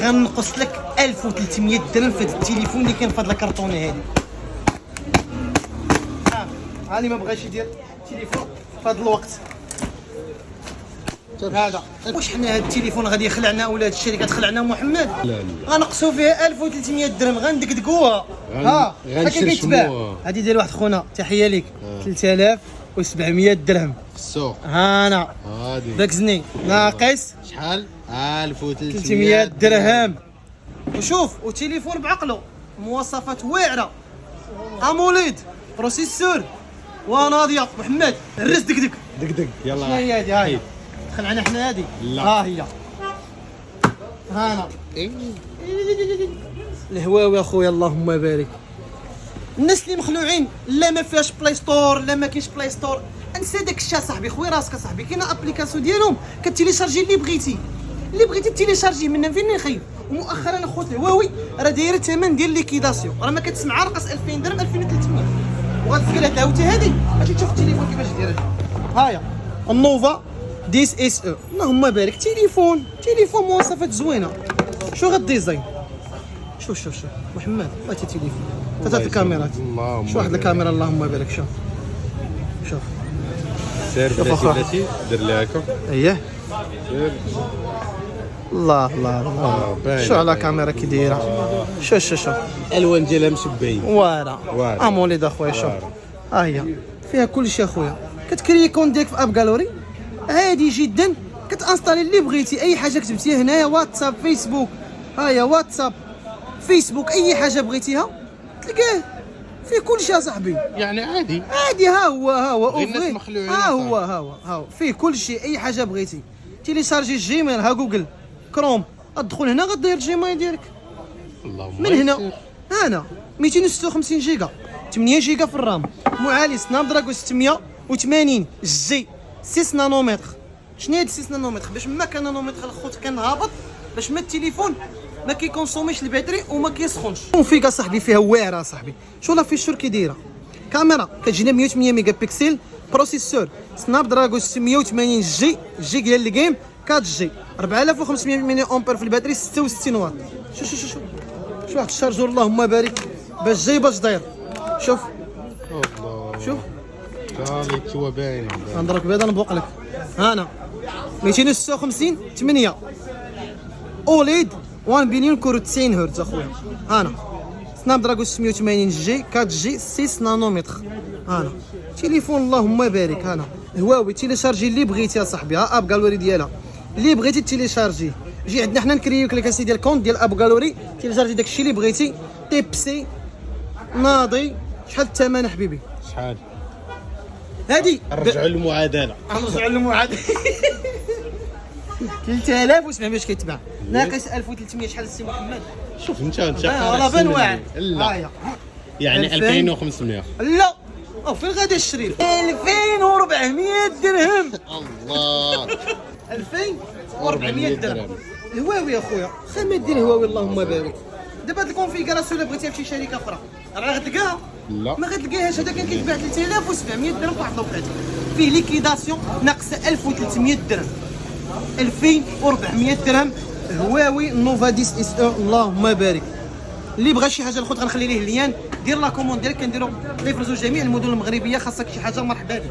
غنقص لك 1300 درهم في هذا التليفون اللي كاين في هذه الكرتونه هذه. ها اللي ما بغاش يدير تليفون في هذا الوقت هذا. واش حنا هذا التليفون غادي يخلعنا ولا هذه الشركه تخلعنا محمد؟ لا لا غنقصوا فيها 1300 درهم غندقدقوها. ها هكا كيتباع. هذه ديال واحد خونا تحيه ليك 3700 درهم في السوق. ها انا هادي داك زني ناقص شحال؟ 1300 درهم. وشوف وتليفون بعقله، مواصفات واعره، اموليد، بروسيسور وناضيه. محمد الرز دقدق دقدق. يلا شنو هي هذه؟ هاي خلعنا حنا هذه. لا. ها هي ها انا إيه. الهواوي اخويا اللهم بارك. الناس اللي مخلوعين لا ما فيهاش بلاي ستور لا ما كاينش بلاي ستور، انسى داك الشيء صاحبي. خويا راسك صاحبي، كاينه ابليكاسيون ديالهم كتيليشارجي اللي بغيتي تيليشارجي منها فين خايب. ومؤخرا اخويا الهواوي راه دايره ثمن ديال ليكيداسيون، راه ما كتسمع رقص 2000 درهم 2300 وغتسكر هاد العاوته هذه. اجي تشوف التليفون كيفاش داير. هايا النوفا 10 اس او اللهم بارك. تليفون مواصفات زوينه. شو غا الديزاين؟ شوف محمد هاتي تليفون ثلاث الكاميرات. شو واحد الكاميرا اللهم بارك. شوف سير بلاتي دير لها هكا. اييه سير. الله الله الله. باينة شو على باينة. كاميرا كي دايره. شوف الالوان ديالها مشبعين. واعره اموليد اخويا. شوف ها هي فيها كل شيء اخويا. كتكري كونت ديالك في اب جالوري عادي جدا، كتانستالي اللي بغيتي. اي حاجه كتبتيها هنايا واتساب فيسبوك، هاهي واتساب فيسبوك، اي حاجه بغيتيها تلقاه فيه كل شيء صاحبي. يعني عادي. ها هو غير الناس مخلوعين. ها هو فيه كل شيء. اي حاجه بغيتي تيليشارجي الجيميل. ها جوجل كروم ادخل هنا غدير الجيميل ديالك اللهم من هنا. انا 256 جيجا 8 جيجا في الرام، معالج سناب دراجون 680 جي 6 نانومتر. شنو هاد 6 نانومتر؟ باش ما كان نانومتر الخوت كان هابط، باش ما التليفون ما كيكونسوميش الباتري وما كيسخنش. وفيك صاحبي فيها واعره صاحبي. شو لا فيشور كي دايره. كاميرا كتجينا 108 ميجا بكسل، بروسيسور سناب دراجون 680 جي ديال الجيم 4 جي 4500 ملي امبير في الباتري 66 واط. شوف واحد الشارجور اللهم بارك باش جاي باش داير. شوف الله. كاليتي باينه. غندرك بيضه نبوق لك. ها انا 256 8 اوليد 1 بليون كور 90 هرتز اخويا. ها انا سناب دراجون 680 جي 4 جي 6 نانومتر. ها انا تليفون اللهم بارك. ها انا هواوي تيليشارجي اللي بغيتي اصاحبي. ها اب جالوري ديالها اللي بغيتي تيليشارجي. جي عندنا حنا نكريوك لك اسيدي الكونت ديال اب جالوري تيليشارجي داكشي اللي بغيتي. تيبسي ناضي. شحال الثمن حبيبي؟ شحال؟ هادي نرجعوا للمعادله. 3700 باش كيتباع ناقص 1300. شحال السي محمد؟ شوف انت راه بان واعر. لا يعني 2500. لا فين غادي نشري 2400 درهم. الله 2400 درهم هواوي اخويا. خا دير هواوي اللهم بارك. دابا هاد الكونفيكاسيون اللي بغيتيها في شي شركه اخرى راه غتلقاها. لا ما غتلقاهاش. هذا كان كيتباع 3700 درهم في واحد الوقيته، فيه ليكيداسيون ناقص 1300 درهم 2400 درهم. هواوي نوفا 10 اس او اللهم بارك. اللي بغى شي حاجه الخوت غنخلي ليه اللين. دير لا كوموند ديالك كنديرو ليفرزو جميع المدن المغربيه. خاصك شي حاجه مرحبا بك.